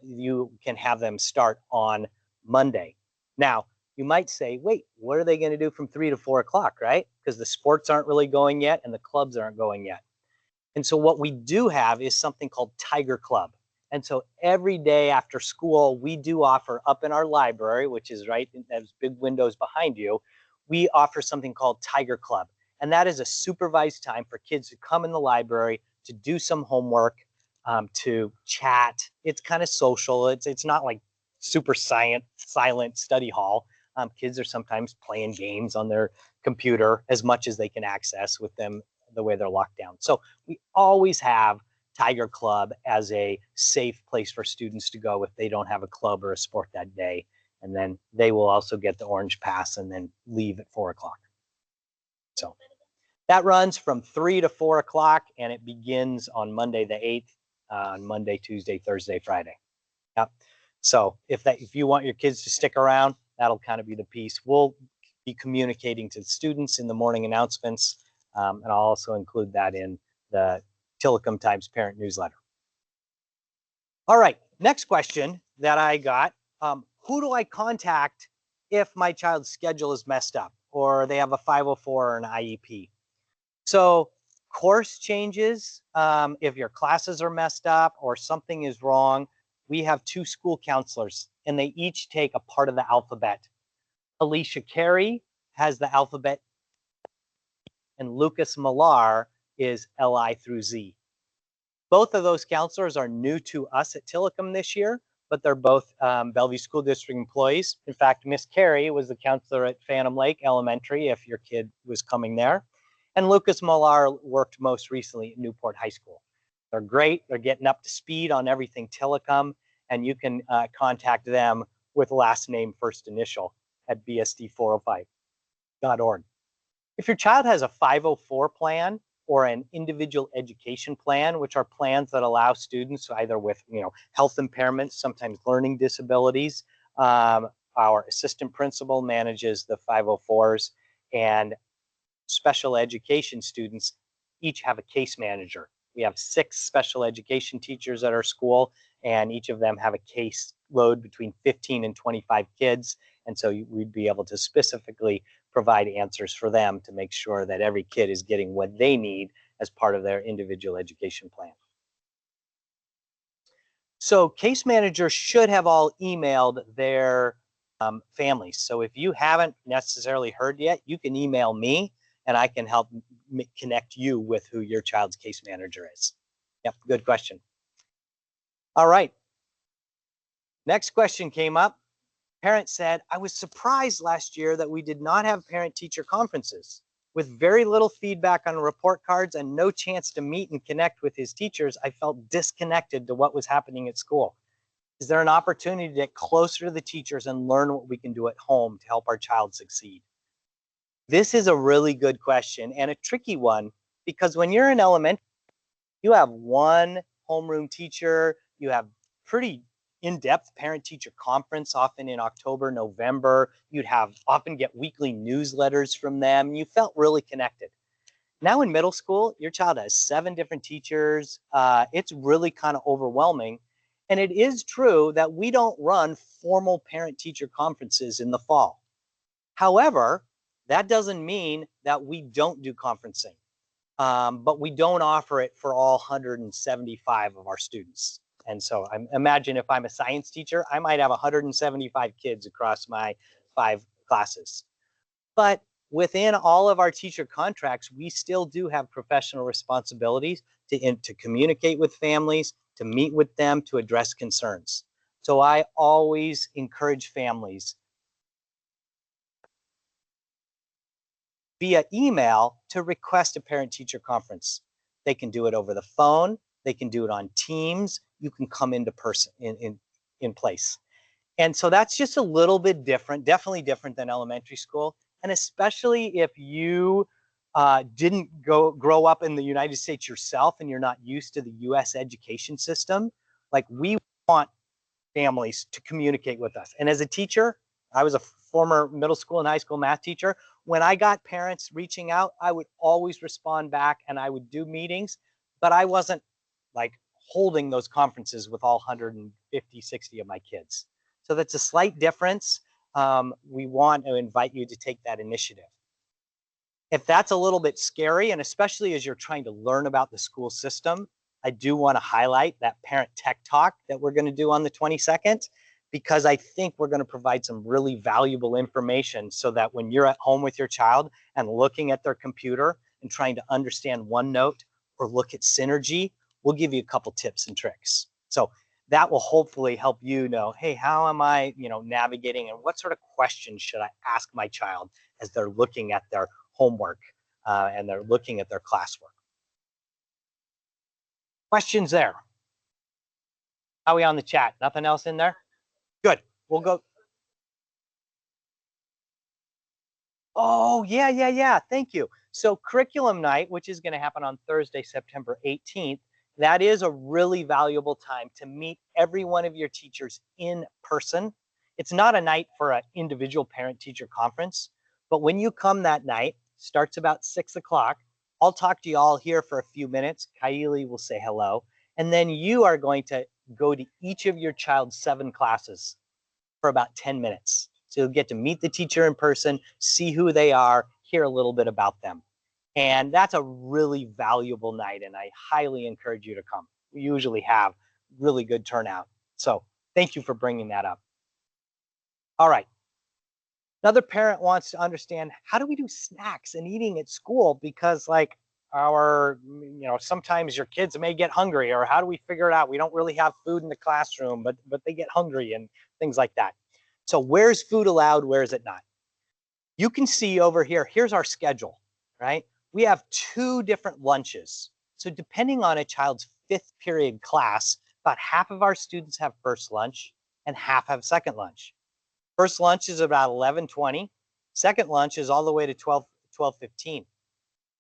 you can have them start on Monday. Now, you might say, wait, what are they going to do from 3 to 4 o'clock, right? Because the sports aren't really going yet and the clubs aren't going yet. And so what we do have is something called Tiger Club. And so every day after school, we do offer up in our library, which is right in those big windows behind you, we offer something called Tiger Club. And that is a supervised time for kids to come in the library to do some homework, to chat. It's kind of social. It's not like super silent study hall. Kids are sometimes playing games on their computer as much as they can access with them the way they're locked down. So we always have Tiger Club as a safe place for students to go if they don't have a club or a sport that day. And then they will also get the orange pass and then leave at 4 o'clock. So that runs from 3 to 4 o'clock, and it begins on Monday the 8th, on Monday, Tuesday, Thursday, Friday. Yep. So if you want your kids to stick around, that'll kind of be the piece. We'll be communicating to the students in the morning announcements, and I'll also include that in the Tillicum Times parent newsletter. All right, next question that I got, who do I contact if my child's schedule is messed up or they have a 504 or an IEP? So course changes, if your classes are messed up or something is wrong, we have 2 school counselors and they each take a part of the alphabet. Alicia Carey has the alphabet and Lucas Millar is LI through Z. Both of those counselors are new to us at Tillicum this year, but they're both Bellevue School District employees. In fact, Miss Carey was the counselor at Phantom Lake Elementary if your kid was coming there. And Lucas Millar worked most recently at Newport High School. They're great. They're getting up to speed on everything Tillicum, and you can contact them with last name, first initial at bsd405.org. If your child has a 504 plan or an individual education plan, which are plans that allow students either with health impairments, sometimes learning disabilities, our assistant principal manages the 504s, and special education students each have a case manager. We have 6 special education teachers at our school, and each of them have a case load between 15 and 25 kids. And so we'd be able to specifically provide answers for them to make sure that every kid is getting what they need as part of their individual education plan. So case managers should have all emailed their families. So if you haven't necessarily heard yet, you can email me and I can help connect you with who your child's case manager is. Yep, good question. All right. Next question came up. Parent said, I was surprised last year that we did not have parent-teacher conferences. With very little feedback on report cards and no chance to meet and connect with his teachers, I felt disconnected to what was happening at school. Is there an opportunity to get closer to the teachers and learn what we can do at home to help our child succeed? This is a really good question and a tricky one, because when you're in elementary, you have one homeroom teacher, you have pretty in-depth parent-teacher conference, often in October, November. You'd often get weekly newsletters from them. You felt really connected. Now in middle school, your child has 7 different teachers. It's really kind of overwhelming. And it is true that we don't run formal parent-teacher conferences in the fall. However, that doesn't mean that we don't do conferencing. But we don't offer it for all 175 of our students. And so imagine if I'm a science teacher, I might have 175 kids across my 5 classes. But within all of our teacher contracts, we still do have professional responsibilities to communicate with families, to meet with them, to address concerns. So I always encourage families via email to request a parent-teacher conference. They can do it over the phone. They can do it on Teams. You can come into person in place. And so that's just a little bit different, definitely different than elementary school. And especially if you didn't grow up in the United States yourself and you're not used to the US education system, like we want families to communicate with us. And as a teacher, I was a former middle school and high school math teacher. When I got parents reaching out, I would always respond back and I would do meetings, but I wasn't like holding those conferences with all 150, 60 of my kids. So that's a slight difference. We want to invite you to take that initiative. If that's a little bit scary, and especially as you're trying to learn about the school system, I do want to highlight that parent tech talk that we're going to do on the 22nd, because I think we're going to provide some really valuable information so that when you're at home with your child and looking at their computer and trying to understand OneNote or look at Synergy, we'll give you a couple tips and tricks. So that will hopefully help you know, hey, how am I, navigating, and what sort of questions should I ask my child as they're looking at their homework and they're looking at their classwork. Questions there? How are we on the chat? Nothing else in there? Good. We'll go. Oh, yeah. Thank you. So curriculum night, which is going to happen on Thursday, September 18th, that is a really valuable time to meet every one of your teachers in person. It's not a night for an individual parent-teacher conference, but when you come that night, starts about 6 o'clock, I'll talk to you all here for a few minutes. Kylie will say hello, and then you are going to go to each of your child's 7 classes for about 10 minutes. So you'll get to meet the teacher in person, see who they are, hear a little bit about them. And that's a really valuable night, and I highly encourage you to come. We usually have really good turnout. So thank you for bringing that up. All right. Another parent wants to understand, how do we do snacks and eating at school? Because like sometimes your kids may get hungry, or how do we figure it out? We don't really have food in the classroom, but they get hungry and things like that. So where's food allowed? Where is it not? You can see over here, here's our schedule, right? We have 2 different lunches. So depending on a child's 5th period class, about half of our students have first lunch and half have second lunch. First lunch is about 11:20. Second lunch is all the way to 12:15. If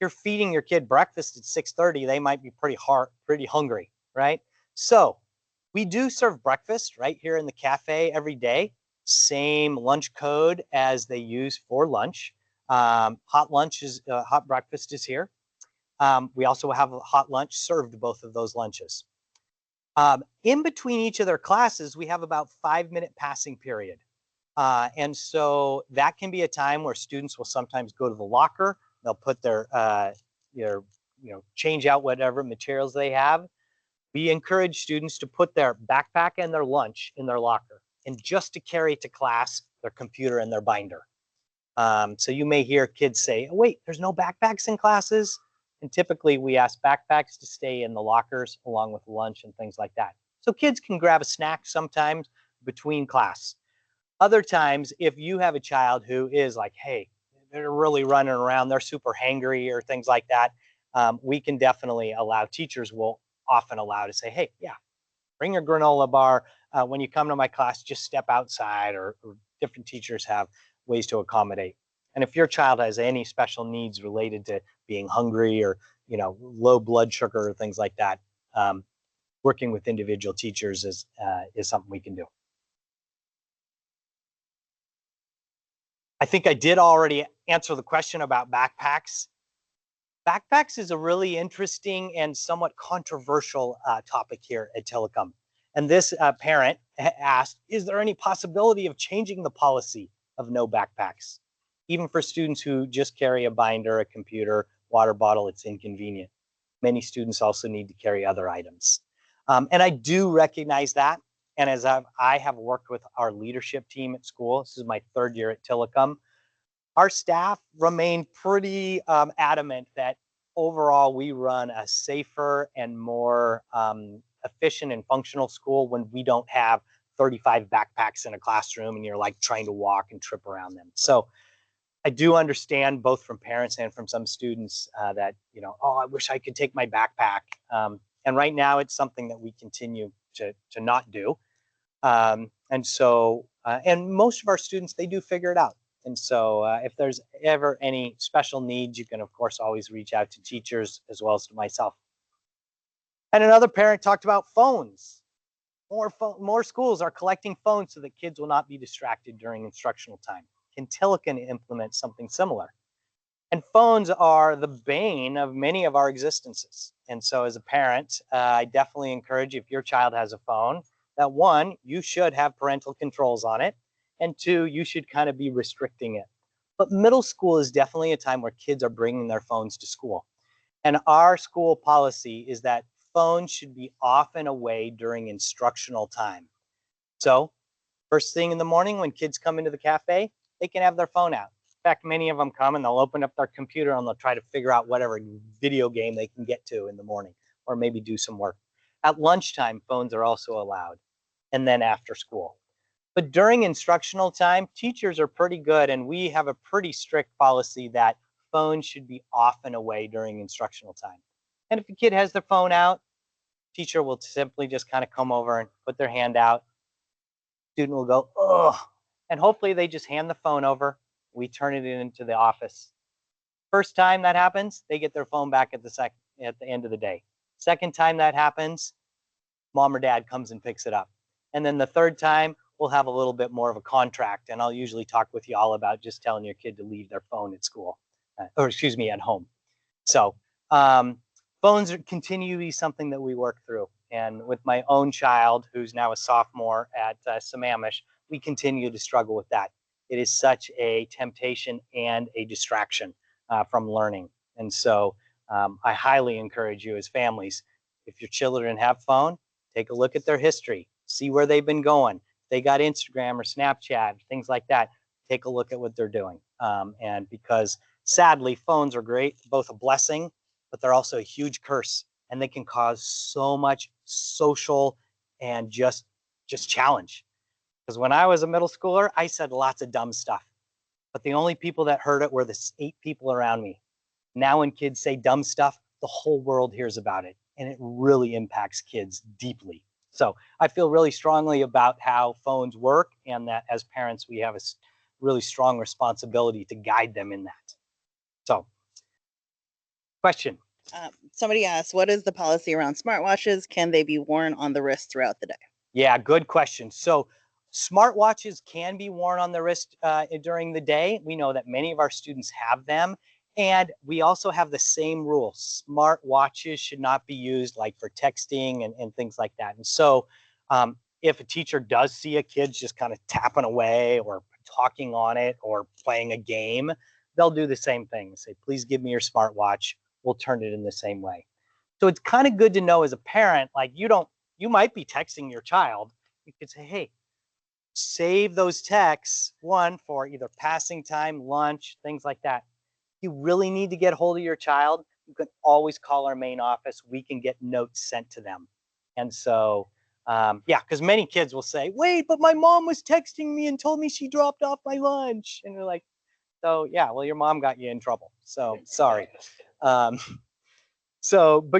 you're feeding your kid breakfast at 6:30, they might be pretty hungry, right? So we do serve breakfast right here in the cafe every day. Same lunch code as they use for lunch. Hot breakfast is here. We also have a hot lunch served both of those lunches. In between each of their classes, we have about 5-minute passing period. And so that can be a time where students will sometimes go to the locker. They'll put their change out whatever materials they have. We encourage students to put their backpack and their lunch in their locker, and just to carry to class their computer and their binder. So you may hear kids say, oh, wait, there's no backpacks in classes. And typically we ask backpacks to stay in the lockers along with lunch and things like that. So kids can grab a snack sometimes between class. Other times, if you have a child who is like, hey, they're really running around, they're super hangry or things like that, we can definitely allow, teachers will often allow to say, hey, yeah, bring your granola bar. When you come to my class, just step outside, or different teachers have ways to accommodate. And if your child has any special needs related to being hungry or low blood sugar or things like that, working with individual teachers is something we can do. I think I did already answer the question about backpacks. Backpacks is a really interesting and somewhat controversial topic here at Tillicum. And this parent asked, is there any possibility of changing the policy of no backpacks? Even for students who just carry a binder, a computer, water bottle, it's inconvenient. Many students also need to carry other items. And I do recognize that. And as I have worked with our leadership team at school, this is my 3rd year at Tillicum, our staff remain pretty adamant that overall we run a safer and more efficient and functional school when we don't have 35 backpacks in a classroom and you're like trying to walk and trip around them. So I do understand both from parents and from some students that, oh, I wish I could take my backpack. And right now it's something that we continue to not do. And most of our students, they do figure it out. And so if there's ever any special needs, you can, of course, always reach out to teachers as well as to myself. And another parent talked about phones. More schools are collecting phones so that kids will not be distracted during instructional time. Can Tillicum implement something similar? And phones are the bane of many of our existences. And so as a parent, I definitely encourage, if your child has a phone, that 1, you should have parental controls on it, and 2, you should kind of be restricting it. But middle school is definitely a time where kids are bringing their phones to school. And our school policy is that phones should be off and away during instructional time. So first thing in the morning when kids come into the cafe, they can have their phone out. In fact, many of them come and they'll open up their computer and they'll try to figure out whatever video game they can get to in the morning, or maybe do some work. At lunchtime, phones are also allowed, and then after school. But during instructional time, teachers are pretty good, and we have a pretty strict policy that phones should be off and away during instructional time. And if a kid has their phone out, teacher will simply just kind of come over and put their hand out. Student will go, ugh, and hopefully they just hand the phone over. We turn it into the office. First time that happens, they get their phone back at the end of the day. Second time that happens, mom or dad comes and picks it up. And then the third time, we'll have a little bit more of a contract, and I'll usually talk with you all about just telling your kid to leave their phone at school, or excuse me, at home. So phones continue to be something that we work through. And with my own child, who's now a sophomore at Sammamish, we continue to struggle with that. It is such a temptation and a distraction from learning. And so I highly encourage you as families, if your children have phone, take a look at their history, see where they've been going. If they got Instagram or Snapchat, things like that, take a look at what they're doing. And because sadly, phones are great, both a blessing, but they're also a huge curse, and they can cause so much social and just challenge. Because when I was a middle schooler, I said lots of dumb stuff, but the only people that heard it were the 8 people around me. Now when kids say dumb stuff, the whole world hears about it, and it really impacts kids deeply. So I feel really strongly about how phones work, and that as parents, we have a really strong responsibility to guide them in that. So, question. Somebody asked, what is the policy around smartwatches? Can they be worn on the wrist throughout the day? Yeah, good question. So smartwatches can be worn on the wrist during the day. We know that many of our students have them. And we also have the same rule. Smartwatches should not be used like for texting and things like that. And so if a teacher does see a kid just kind of tapping away or talking on it or playing a game, they'll do the same thing. Say, please give me your smartwatch. We'll turn it in the same way. So it's kind of good to know as a parent, like you might be texting your child. You could say, hey, save those texts, one, for either passing time, lunch, things like that. You really need to get hold of your child, you can always call our main office. We can get notes sent to them. And so, yeah, because many kids will say, wait, but my mom was texting me and told me she dropped off my lunch. And you're like, so yeah, well, your mom got you in trouble. So sorry. But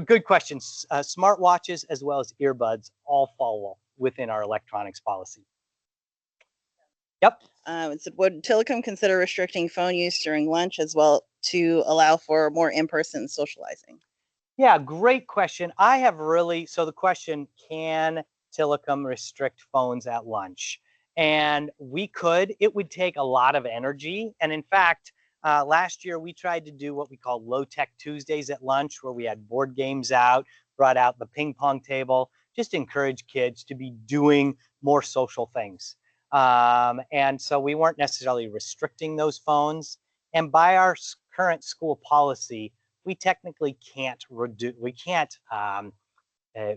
good questions. Smartwatches as well as earbuds all fall within our electronics policy. Yep. It said, would Tillicum consider restricting phone use during lunch as well to allow for more in-person socializing? Yeah, great question. So the question, can Tillicum restrict phones at lunch? And we could. It would take a lot of energy. And in fact, last year we tried to do what we call low-tech Tuesdays at lunch, where we had board games out, brought out the ping pong table, just encourage kids to be doing more social things. And so we weren't necessarily restricting those phones. And by our current school policy, we technically can't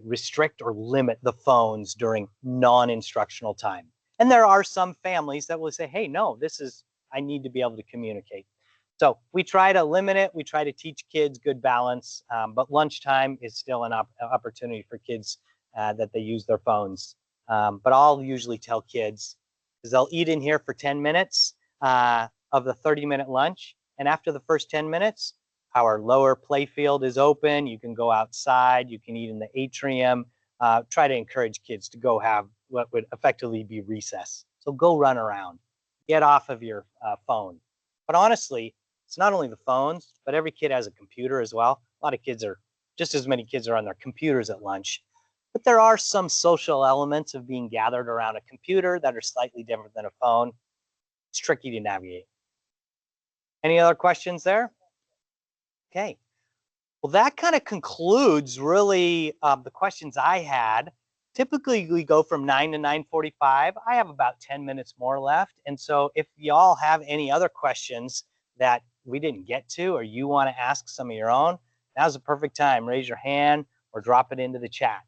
restrict or limit the phones during non-instructional time. And there are some families that will say, hey, no, I need to be able to communicate. So we try to limit it. We try to teach kids good balance, but lunchtime is still an opportunity for kids that they use their phones. But I'll usually tell kids, because they'll eat in here for 10 minutes of the 30-minute lunch. And after the first 10 minutes, our lower play field is open. You can go outside. You can eat in the atrium. Try to encourage kids to go have what would effectively be recess. So go run around. Get off of your phone. But honestly, it's not only the phones, but every kid has a computer as well. A lot of kids just as many kids are on their computers at lunch. But there are some social elements of being gathered around a computer that are slightly different than a phone. It's tricky to navigate. Any other questions there? Okay. Well, that kind of concludes really the questions I had. Typically, we go from 9 to 9:45. I have about 10 minutes more left. And so if y'all have any other questions that we didn't get to, or you want to ask some of your own, now's the perfect time. Raise your hand or drop it into the chat.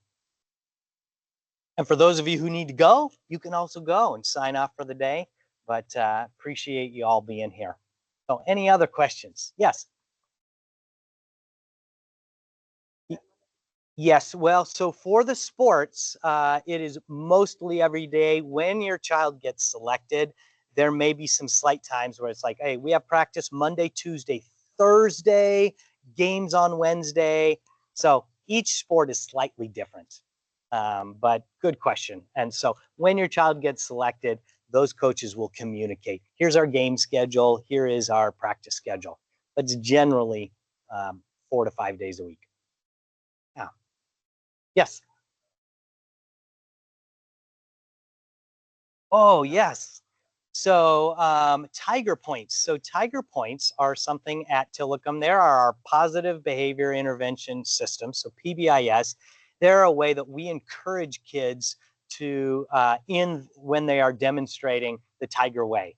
And for those of you who need to go, you can also go and sign off for the day. But appreciate you all being here. So any other questions? Yes. Yes, well, so for the sports, it is mostly every day. When your child gets selected, there may be some slight times where it's like, hey, we have practice Monday, Tuesday, Thursday, games on Wednesday. So each sport is slightly different. But good question. And so when your child gets selected, those coaches will communicate. Here's our game schedule. Here is our practice schedule. But it's generally 4 to 5 days a week. Yeah. Yes. Oh, yes. So Tiger Points. So Tiger Points are something at Tillicum. There are our positive behavior intervention systems. So PBIS. They're a way that we encourage kids to when they are demonstrating the Tiger Way.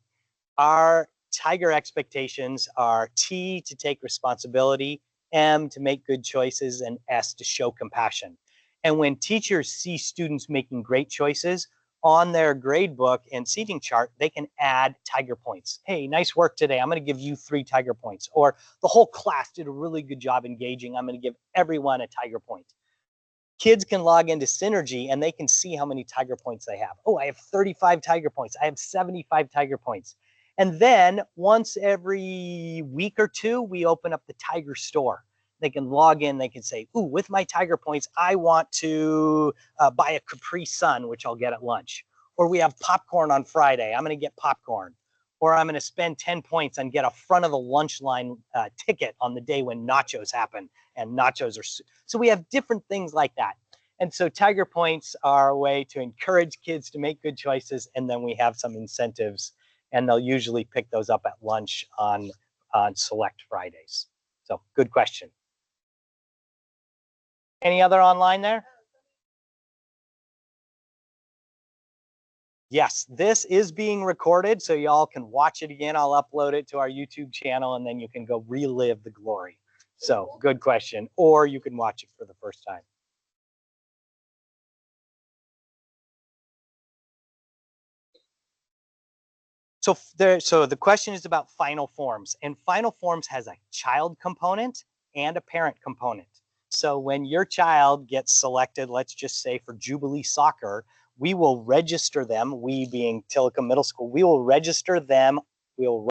Our Tiger expectations are T, to take responsibility, M, to make good choices, and S, to show compassion. And when teachers see students making great choices, on their grade book and seating chart, they can add Tiger points. Hey, nice work today. I'm going to give you 3 Tiger points. Or the whole class did a really good job engaging. I'm going to give everyone a Tiger point. Kids can log into Synergy and they can see how many Tiger points they have. Oh, I have 35 Tiger points. I have 75 Tiger points. And then once every week or two, we open up the Tiger store. They can log in. They can say, ooh, with my Tiger points, I want to buy a Capri Sun, which I'll get at lunch. Or we have popcorn on Friday. I'm going to get popcorn. Or I'm going to spend 10 points and get a front of the lunch line ticket on the day when nachos happen. And nachos are, so we have different things like that. And so Tiger Points are a way to encourage kids to make good choices. And then we have some incentives, and they'll usually pick those up at lunch on select Fridays. So good question. Any other online there? Yes, this is being recorded, so y'all can watch it again. I'll upload it to our YouTube channel, and then you can go relive the glory. So good question. Or you can watch it for the first time. So the question is about final forms, and final forms has a child component and a parent component. So when your child gets selected, let's just say for Jubilee Soccer, we will register them, we being Tillicum Middle School, we will register them, we'll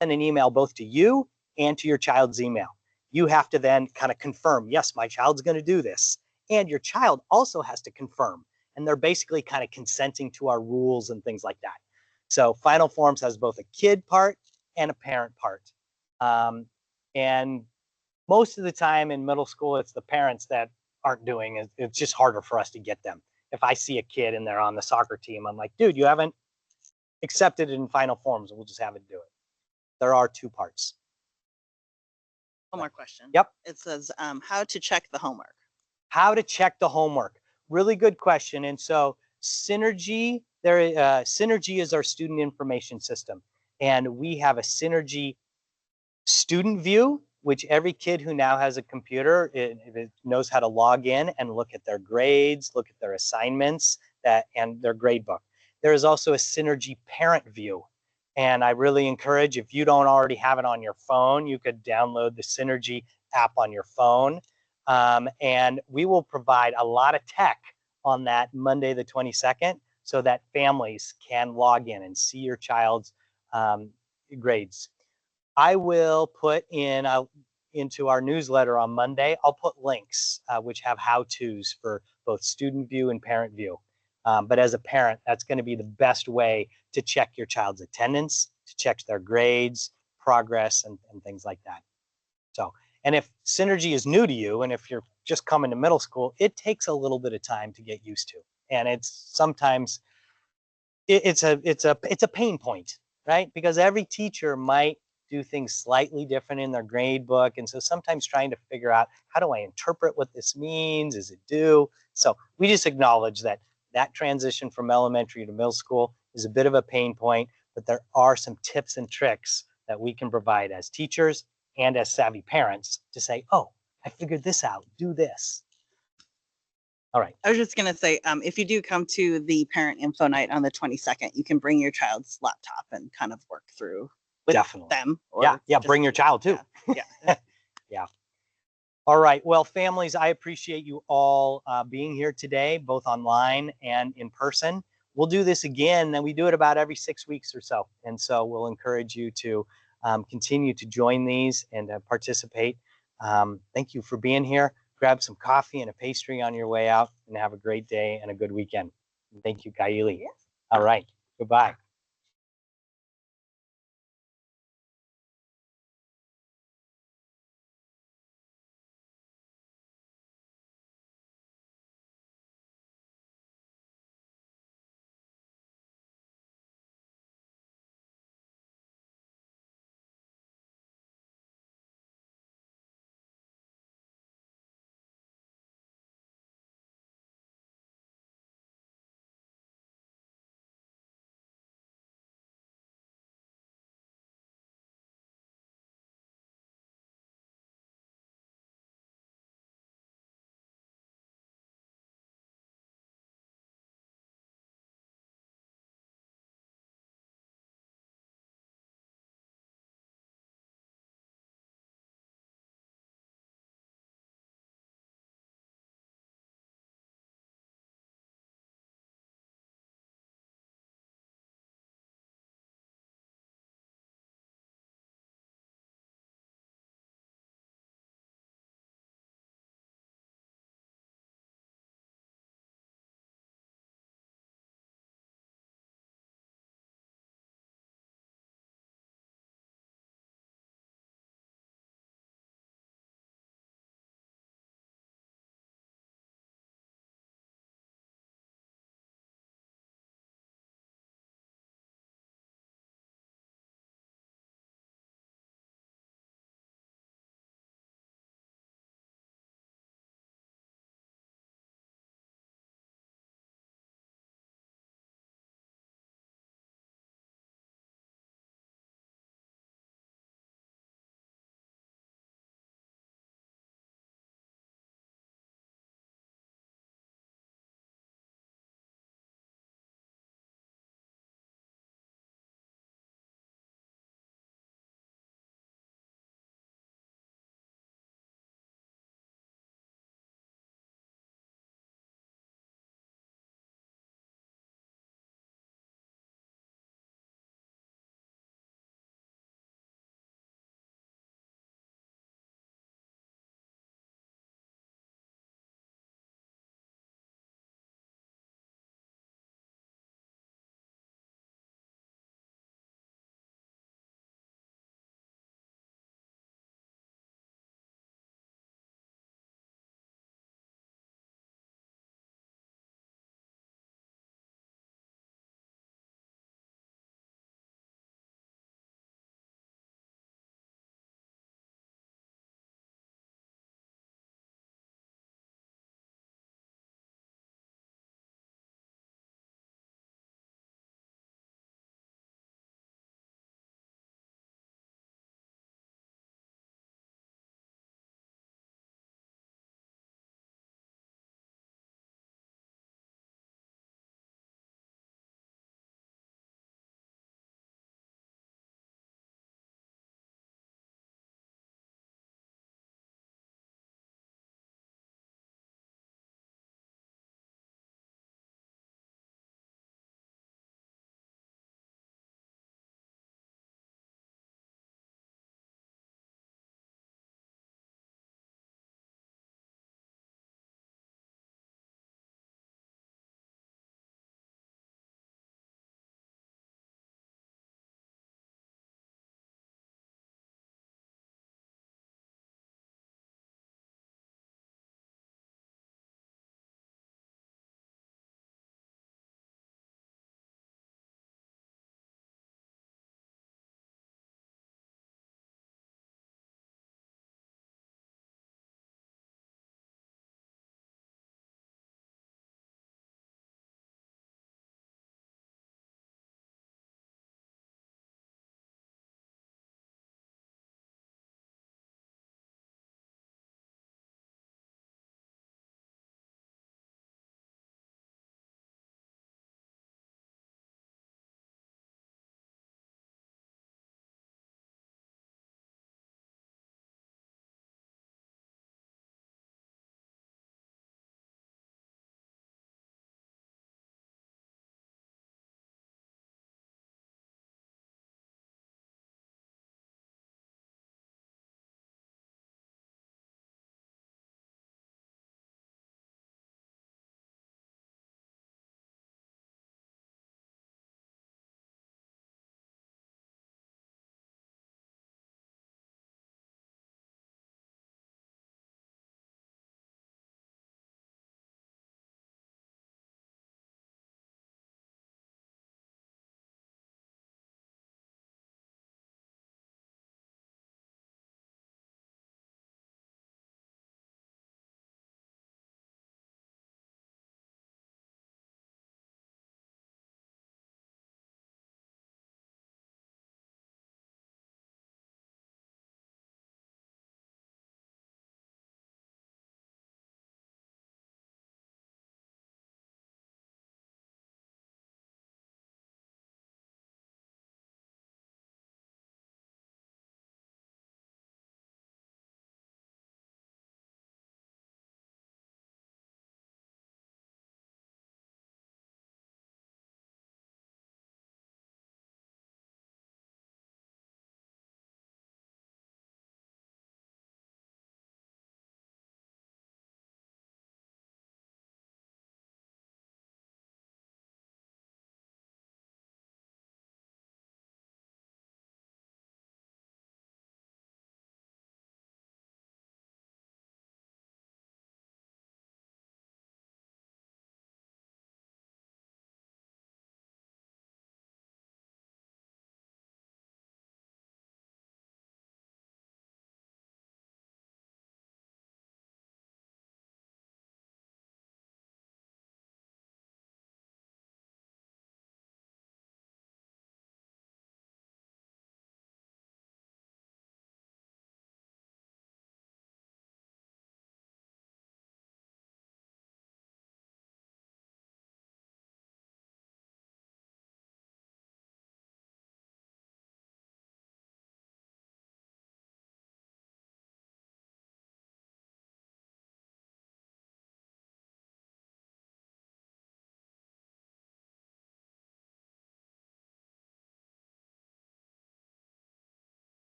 send an email both to you and to your child's email. You have to then kind of confirm, yes, my child's going to do this. And your child also has to confirm. And they're basically kind of consenting to our rules and things like that. So Final Forms has both a kid part and a parent part. And most of the time in middle school, it's the parents that aren't doing it. It's just harder for us to get them. If I see a kid and they're on the soccer team, I'm like, dude, you haven't accepted it in Final Forms. We'll just have it do it. There are 2 parts. One more question. Yep. It says how to check the homework. How to check the homework. Really good question. And so Synergy, Synergy is our student information system. And we have a Synergy student view, which every kid who now has a computer, it knows how to log in and look at their grades, look at their assignments, and their grade book. There is also a Synergy parent view. And I really encourage, if you don't already have it on your phone, you could download the Synergy app on your phone. And we will provide a lot of tech on that Monday the 22nd so that families can log in and see your child's grades. I will put into our newsletter on Monday, I'll put links which have how-tos for both student view and parent view. But as a parent, that's going to be the best way to check your child's attendance, to check their grades, progress, and things like that. So, and if Synergy is new to you, and if you're just coming to middle school, it takes a little bit of time to get used to. And it's sometimes, it's a pain point, right? Because every teacher might do things slightly different in their grade book. And so sometimes trying to figure out, how do I interpret what this means? Is it due? So we just acknowledge that transition from elementary to middle school is a bit of a pain point, but there are some tips and tricks that we can provide as teachers and as savvy parents to say, oh, I figured this out, do this. All right. I was just going to say, if you do come to the parent info night on the 22nd, you can bring your child's laptop and kind of work through with Definitely. them. Or Yeah, just, bring your child too. Yeah. Yeah. All right. Well, families, I appreciate you all being here today, both online and in person. We'll do this again, and we do it about every 6 weeks or so. And so we'll encourage you to continue to join these and participate. Thank you for being here. Grab some coffee and a pastry on your way out, and have a great day and a good weekend. Thank you, Kaili. Yes. All right. Goodbye.